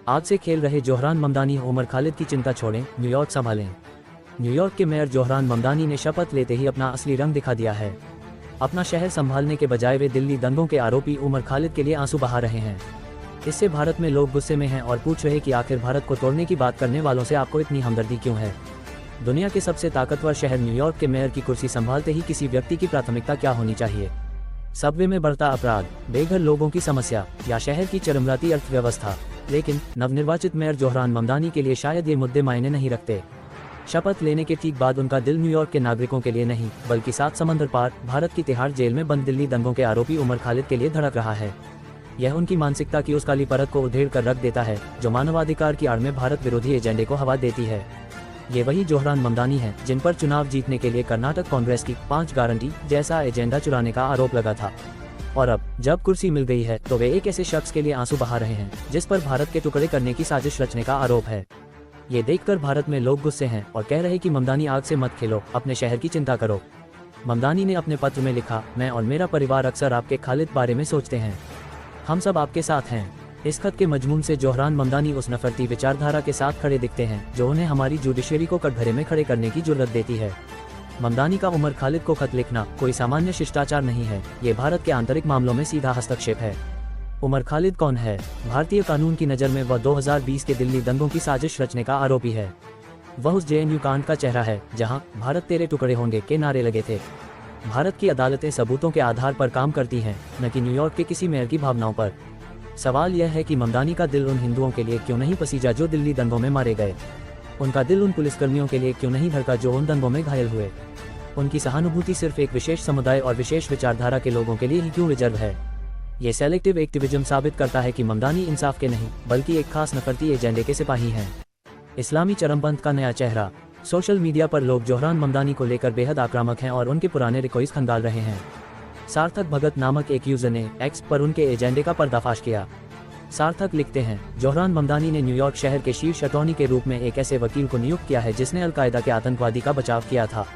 आग से खेल रहे जोहरान ममदानी उमर खालिद की चिंता छोड़ें, न्यूयॉर्क संभालें। न्यूयॉर्क के मेयर जोहरान ममदानी ने शपथ लेते ही अपना असली रंग दिखा दिया है। अपना शहर संभालने के बजाय वे दिल्ली दंगों के आरोपी उमर खालिद के लिए आंसू बहा रहे हैं। इससे भारत में लोग गुस्से में हैं और पूछ रहे कि आखिर भारत को तोड़ने की बात करने वालों से आपको इतनी हमदर्दी क्यों है। दुनिया के सबसे ताकतवर शहर न्यूयॉर्क के मेयर की कुर्सी संभालते ही किसी व्यक्ति की प्राथमिकता क्या होनी चाहिए? सबवे में बढ़ता अपराध, बेघर लोगों की समस्या या शहर की चरमराती अर्थव्यवस्था? लेकिन नवनिर्वाचित मेयर जोहरान ममदानी के लिए शायद ये मुद्दे मायने नहीं रखते। शपथ लेने के ठीक बाद उनका दिल न्यूयॉर्क के नागरिकों के लिए नहीं, बल्कि 7 समंदर पार भारत की तिहाड़ जेल में बंद दिल्ली दंगों के आरोपी उमर खालिद के लिए धड़क रहा है। यह उनकी मानसिकता की उस काली परत को उधेड़ कर रख देता है जो मानवाधिकार की आड़ में भारत विरोधी एजेंडे को हवा देती है। ये वही जोहरान ममदानी हैं जिन पर चुनाव जीतने के लिए कर्नाटक कांग्रेस की 5 गारंटी जैसा एजेंडा चुराने का आरोप लगा था। और अब जब कुर्सी मिल गई है तो वे एक ऐसे शख्स के लिए आंसू बहा रहे हैं जिस पर भारत के टुकड़े करने की साजिश रचने का आरोप है। ये देखकर भारत में लोग गुस्से हैं और कह रहे कि ममदानी आग से मत खेलो, अपने शहर की चिंता करो। ममदानी ने अपने पत्र में लिखा, मैं और मेरा परिवार अक्सर आपके खालिद बारे में सोचते हैं। हम सब आपके साथ हैं। इस खत के मजमून से जोहरान ममदानी उस नफरती विचारधारा के साथ खड़े दिखते हैं जो उन्हें हमारी जुडिशरी को कटघरे में खड़े करने की जुर्रत देती है। ममदानी का उमर खालिद को खत लिखना कोई सामान्य शिष्टाचार नहीं है, ये भारत के आंतरिक मामलों में सीधा हस्तक्षेप है। उमर खालिद कौन है? भारतीय कानून की नज़र में वह 2020 के दिल्ली दंगों की साजिश रचने का आरोपी है। वह उस जेएनयू कांड का चेहरा है जहां भारत तेरे टुकड़े होंगे के नारे लगे थे। भारत की अदालतें सबूतों के आधार पर काम करती हैं, न कि न्यूयॉर्क के किसी मेयर की भावनाओं पर। सवाल यह है कि ममदानी का दिल उन हिंदुओं के लिए क्यों नहीं पसीजा जो दिल्ली दंगों में मारे गए? उनका दिल उन पुलिसकर्मियों के लिए क्यों नहीं धड़का जो उन दंगों में घायल हुए? उनकी सहानुभूति सिर्फ एक विशेष समुदाय और विशेष विचारधारा के लोगों के लिए ही क्यों रिजर्व है? ये सेलेक्टिव एक्टिविज्म साबित करता है कि ममदानी इंसाफ के नहीं बल्कि एक खास नफरती एजेंडे के सिपाही हैं। इस्लामी चरमपंथ का नया चेहरा। सोशल मीडिया पर लोग जोहरान ममदानी को लेकर बेहद आक्रामक हैं और उनके पुराने रिकॉर्ड्स खंगाल रहे हैं। सार्थक भगत नामक एक यूजर ने एक्स पर उनके एजेंडे का पर्दाफाश किया। सार्थक लिखते हैं, जोहरान ममदानी ने न्यूयॉर्क शहर के शीर्ष अटॉर्नी के रूप में एक ऐसे वकील को नियुक्त किया है जिसने अलकायदा के आतंकवादी का बचाव किया था।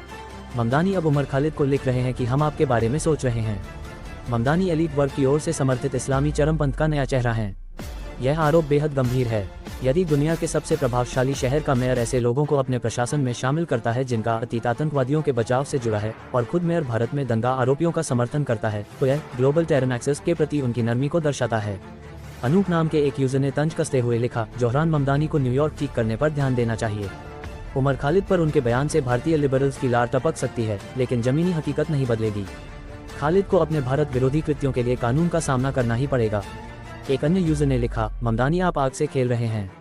ममदानी अब उमर खालिद को लिख रहे हैं कि हम आपके बारे में सोच रहे हैं। ममदानी एलीट वर्ग की ओर से समर्थित इस्लामी चरमपंथ का नया चेहरा है। यह आरोप बेहद गंभीर है। यदि दुनिया के सबसे प्रभावशाली शहर का मेयर ऐसे लोगों को अपने प्रशासन में शामिल करता है जिनका अतीत आतंकवादियों के बचाव से जुड़ा है और खुद मेयर भारत में दंगा आरोपियों का समर्थन करता है, तो यह ग्लोबल टेरर एक्सेस के प्रति उनकी नरमी को दर्शाता है। अनूप नाम के एक यूजर ने तंज कसते हुए लिखा, जोहरान ममदानी को न्यूयॉर्क ठीक करने पर ध्यान देना चाहिए। उमर खालिद पर उनके बयान से भारतीय लिबरल्स की लार टपक सकती है, लेकिन जमीनी हकीकत नहीं बदलेगी। खालिद को अपने भारत विरोधी कृत्यों के लिए कानून का सामना करना ही पड़ेगा। एक अन्य यूजर ने लिखा, ममदानी आप आग से खेल रहे हैं।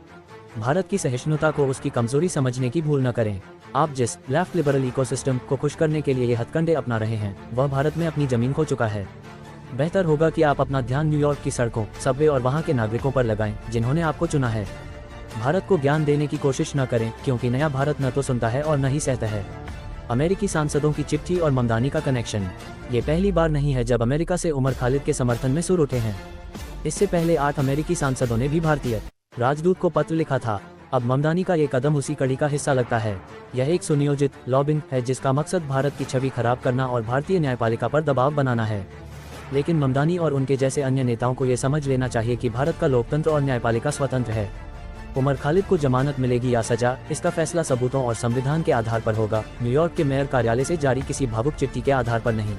भारत की सहिष्णुता को उसकी कमजोरी समझने की भूल न करें। आप जिस लेफ्ट लिबरल इकोसिस्टम को खुश करने के लिए ये हथकंडे अपना रहे हैं वह भारत में अपनी जमीन खो चुका है। बेहतर होगा कि आप अपना ध्यान न्यूयॉर्क की सड़कों, सबवे और वहाँ के नागरिकों पर लगाएं जिन्होंने आपको चुना है। भारत को ज्ञान देने की कोशिश न करें, क्योंकि नया भारत न तो सुनता है और न ही सहता है। अमेरिकी सांसदों की चिट्ठी और ममदानी का कनेक्शन। ये पहली बार नहीं है जब अमेरिका से उमर खालिद के समर्थन में सुर उठे हैं। इससे पहले 8 अमेरिकी सांसदों ने भी भारतीय राजदूत को पत्र लिखा था। अब ममदानी का ये कदम उसी कड़ी का हिस्सा लगता है। यह एक सुनियोजित लॉबिंग है जिसका मकसद भारत की छवि खराब करना और भारतीय न्यायपालिका पर दबाव बनाना है। लेकिन ममदानी और उनके जैसे अन्य नेताओं को ये समझ लेना चाहिए कि भारत का लोकतंत्र और न्यायपालिका स्वतंत्र है। उमर खालिद को जमानत मिलेगी या सजा, इसका फैसला सबूतों और संविधान के आधार पर होगा, न्यूयॉर्क के मेयर कार्यालय से जारी किसी भावुक चिट्ठी के आधार पर नहीं।